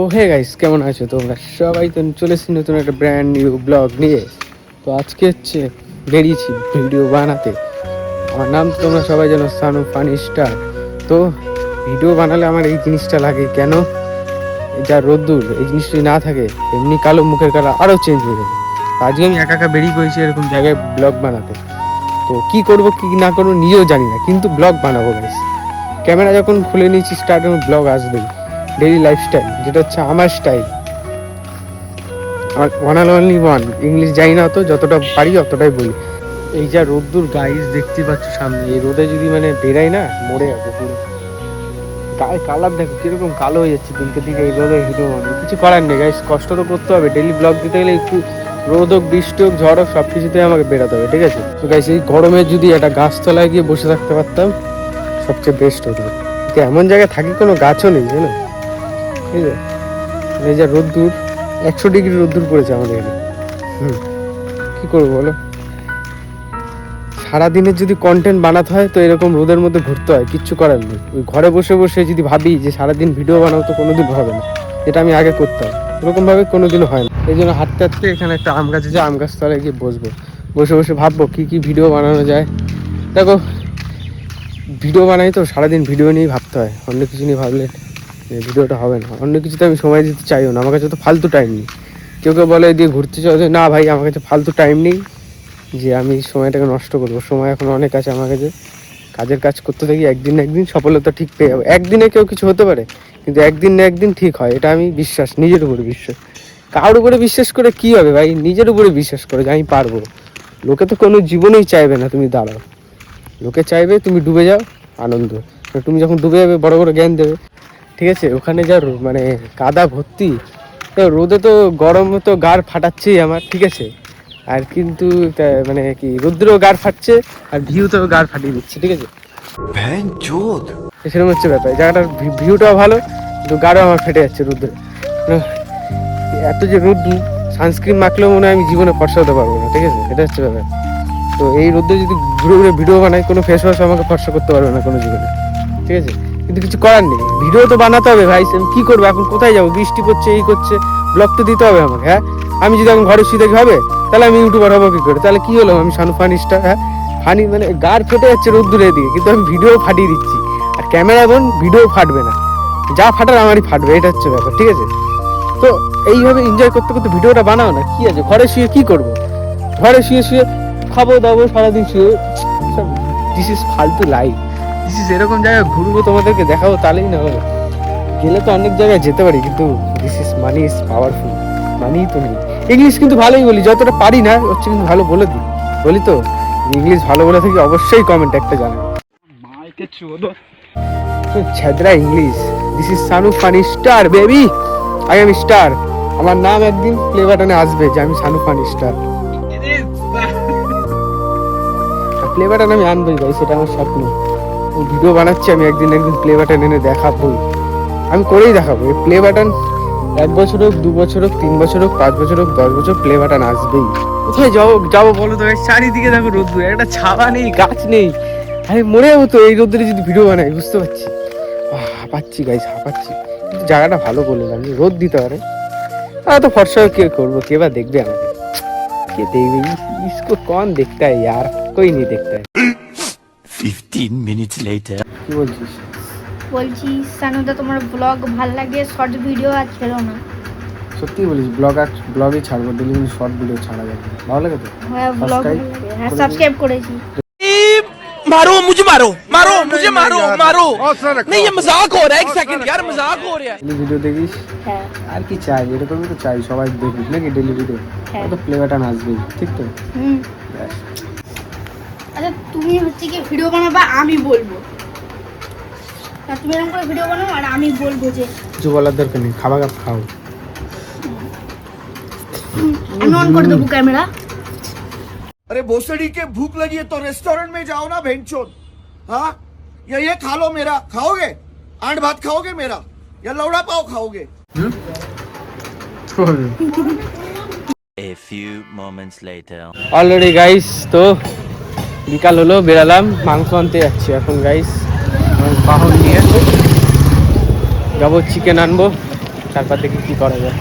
ও hey guys, কেমন আছো তোমরা সবাই? তো চলে এসেছি নতুন একটা ব্র্যান্ড নিউ ব্লগ নিয়ে। তো আজকে বেরিয়েছি ভিডিও বানাতে। আমার নাম তো তোমরা সবাই জানো, সানু ফানি স্টার। তো ভিডিও বানালে আমার এই জিনিসটা লাগে, কেন যা রোদ্দুর, এই জিনিসটি না থাকে এমনি কালো মুখের কালার আরও চেঞ্জ হয়ে যাবে। আজকে আমি একা একা বেরিয়ে পড়েছি এরকম জায়গায় ব্লগ বানাতে। তো কি করব কি না করবো নিজেও জানি না, কিন্তু ব্লগ বানাবো গাইস। ক্যামেরা যখন খুলে নিয়েছি স্টার্ট, ব্লগ আসবেই। ডেইলি লাইফস্টাইল, যেটা হচ্ছে আমার স্টাইল, আমার one and only one. English জানি না, তো যতটা পারি অতটাই বলি। এই যা রোদ্দুর গাইস দেখতে পাচ্ছ সামনে, এই রোদে যদি বেরাই না, মরে যাবে পুরো। গায়ে কালার দেখো কিরকম কালো হয়ে যাচ্ছে দিনকে দিকে এই রোদে ভিডিও বানাবো। কিছু করার নেই গাইস, কষ্ট তো করতে হবে। ডেইলি ব্লগ দিতে গেলে একটু রোদ হোক, বৃষ্টি হোক, ঝড় হোক, সব কিছুতে আমাকে বেরাতে হবে, ঠিক আছে? তো গাইস, এই গরমে যদি একটা গাছতলায় গিয়ে বসে থাকতে পারতাম, সবচেয়ে বেস্ট হতো। কিন্তু এমন জায়গায় থাকি কোনো গাছও নেই, জানো, ঠিক আছে? এই যা রোদ্দুর, 100 ডিগ্রি রোদ্দুর পড়েছে আমাদের এখানে। কি করবো বলো? সারাদিনের যদি কন্টেন্ট বানাতে হয় তো এরকম রোদের মধ্যে ঘুরতে হয়, কিচ্ছু করার নেই। ওই ঘরে বসে বসে যদি ভাবি যে সারাদিন ভিডিও বানাবো, তো কোনোদিন হবে না। যেটা আমি আগে করতাম, ওরকমভাবে কোনোদিনও হয় না। এই জন্য হাঁটতে হাঁটতে এখানে একটা আম গাছ আছে, আম গাছ তলায় গিয়ে বসবো। বসে বসে ভাববো কি কি ভিডিও বানানো যায়। দেখো, ভিডিও বানাই তো সারাদিন ভিডিও নিয়েই ভাবতে হয়, অন্য কিছু নিয়ে ভাবলে ভিডিওটা হবে না। অন্য কিছুতে আমি সময় দিতে চাইও না, আমার কাছে তো ফালতু টাইম নেই। কেউ কেউ বলে দিয়ে ঘুরতে চাও, না ভাই আমার কাছে ফালতু টাইম নেই যে আমি সময়টাকে নষ্ট করবো। সময় এখন অনেক আছে আমার কাছে। কাজের কাজ করতে থাকি, একদিন না একদিন সফলতা ঠিক পেয়ে যাবো। একদিনে কেউ কিছু হতে পারে, কিন্তু একদিন না একদিন ঠিক হয়, এটা আমি বিশ্বাস, নিজের উপরে বিশ্বাস। কারোর উপরে বিশ্বাস করে কি হবে ভাই? নিজের উপরে বিশ্বাস করে যে আমি পারবো। লোকে তো কোনো জীবনেই চাইবে না তুমি দাঁড়াও, লোকে চাইবে তুমি ডুবে যাও, আনন্দ। তুমি যখন ডুবে যাবে বড় বড় জ্ঞান দেবে, ঠিক আছে? ওখানে যা কাদা ভর্তি, তো রোদে তো গরম তো গাড় ফাটাচ্ছেই আমার, ঠিক আছে? আর কিন্তু কি রোদ্রেও গাড় ফাটছে, আর ভিউতেও গাড় ফাটিয়ে দিচ্ছে, ঠিক আছে? সেরকম হচ্ছে ব্যাপার। জায়গাটার ভিউটাও ভালো, কিন্তু গাড়ও আমার ফেটে যাচ্ছে রোদ্রে। এত যে রোদ্দুর, সানস্ক্রিন মাখলেও মনে হয় আমি জীবনে ফর্সা হতে পারবো না, ঠিক আছে? এটা হচ্ছে ব্যাপার। তো এই রোদ্রে যদি ঘুরে ঘুরে ভিডিও বানাই, কোনো ফেস ওয়াশ আমাকে ফর্সা করতে পারবে না কোনো জীবনে, ঠিক আছে? কিন্তু কিছু করার নেই, ভিডিও তো বানাতে হবে ভাই। আমি কি করবো এখন? কোথায় যাবো? বৃষ্টি পড়ছে, এই করছে, ব্লগ তো দিতে হবে আমাকে। হ্যাঁ, আমি যদি এখন ঘরে শুয়ে থাকি হবে, তাহলে আমি ইউটিউবার হবো কি করে? তাহলে কি হলো? আমি সানু ফানি স্টার। হ্যাঁ, ফানি গাড় ফেটে যাচ্ছে রোদ্দুরে দিয়ে, কিন্তু আমি ভিডিও ফাটিয়ে দিচ্ছি। আর ক্যামেরা বোন, ভিডিও ফাটবে না, যা ফাটার আমারই ফাটবে, এটা হচ্ছে ব্যাপার, ঠিক আছে? তো এইভাবে এনজয় করতে করতে ভিডিওটা বানাও না, কি আছে? ঘরে শুয়ে কি করবো? ঘরে শুয়ে শুয়ে খাবো দাবো সারাদিন শুয়ে। দিস ইজ ফালতু লাইফ। দিস ইজ এরকম জায়গায় ঘুরবো, তোমাদেরকে দেখাবো, তাহলেই না হবে। গেলে তো অনেক জায়গায় যেতে পারি, কিন্তু this is money is powerful. মানিই তো নেই। ইংলিশ কিন্তু ভালোই বলি, যতটা পারি না হচ্ছে, কিন্তু ভালো বলে দিই, বলি তো। ইংলিশ ভালো বলে থাকি, অবশ্যই কমেন্ট একটা জানাবে। ছেদরা English. This is Sanu funny star baby, I am star. আমার নাম একদিন প্লে বাটনে আসবে যে আমি Sanu funny star. Play button আমি আনবোই ভাই, সেটা আমার স্বপ্ন। ও ভিডিও বানাচ্ছি, আমি একদিন প্লে বাটন এনে দেখাবোই। আমি করেই দেখাবো। এই প্লে বাটন 1 বছর হোক, 2 বছর হোক, 3 বছর হোক, 5 বছর হোক, 10 বছর, প্লে বাটন আসবেই। কোথায় যাবো বলো তো? চারিদিকে দেখো রোদ্দুর, একটা ছাওয়া নেই, গাছ নেই। আরে মরে যাবো তো এই রোদ্দুরে যদি ভিডিও বানাই, বুঝতে পারছি। হাঁপাচ্ছি গাইস, হাঁপাচ্ছি। কিন্তু জায়গাটা ভালো বললাম, যে রোদ দিতে পারে। তো ফর্সা কে করবো, কে বা দেখবে আমাকে? কে দেখবে? इसको कौन देखता है यार? कोई नहीं देखता है। 15 minutes later. কি বলছিস? বলছি সানুদা, তোমার ব্লগ ভাল লাগে, শর্ট ভিডিও আর ছেড়ো না। সত্যি বলিস? ব্লগে ছাড়বো, ডেলি শর্ট ভিডিও ছাড়া যাবে। ভালো লাগে তো? হ্যাঁ, ব্লগ ভালো লাগে। হ্যাঁ, সাবস্ক্রাইব করেছি। मारो मुझे, मारो नहीं, ये मजाक हो रहा है। 1 सेकंड यार, मजाक हो रहा है। ডেলি ভিডিও দেখিস? হ্যাঁ। আর কি চাই? এরকমই তো চাই, সবাই দেখুক নাকি ডেলি ভিডিও। তো প্লে বাটন আসবেই, ঠিক তো? আচ্ছা, তুমি হচ্ছে কি ভিডিও বানাবা, আমি বলবো। তুমি এরকম করে ভিডিও বানাও, আর আমি বলবো যে কিছু বলার দরকার নেই, খাবার খাও। আমি অন করে দেবো ক্যামেরা। अरे भोसड़ी के भूख लगी है तो रेस्टोरेंट में जाओ ना भेंचोद। हाँ, या ये खा लो मेरा, खाओगे? आंट भात खाओगे मेरा, या लौड़ा पाव खाओगे? A few moments later. Already guys, তো বিকাল হলো, বেরালাম, মাংস আনতে যাচ্ছি এখন গাইস। বাহন নিয়ে যাবো, চিকেন আনবো। তারপর দেখি কি করা যায়।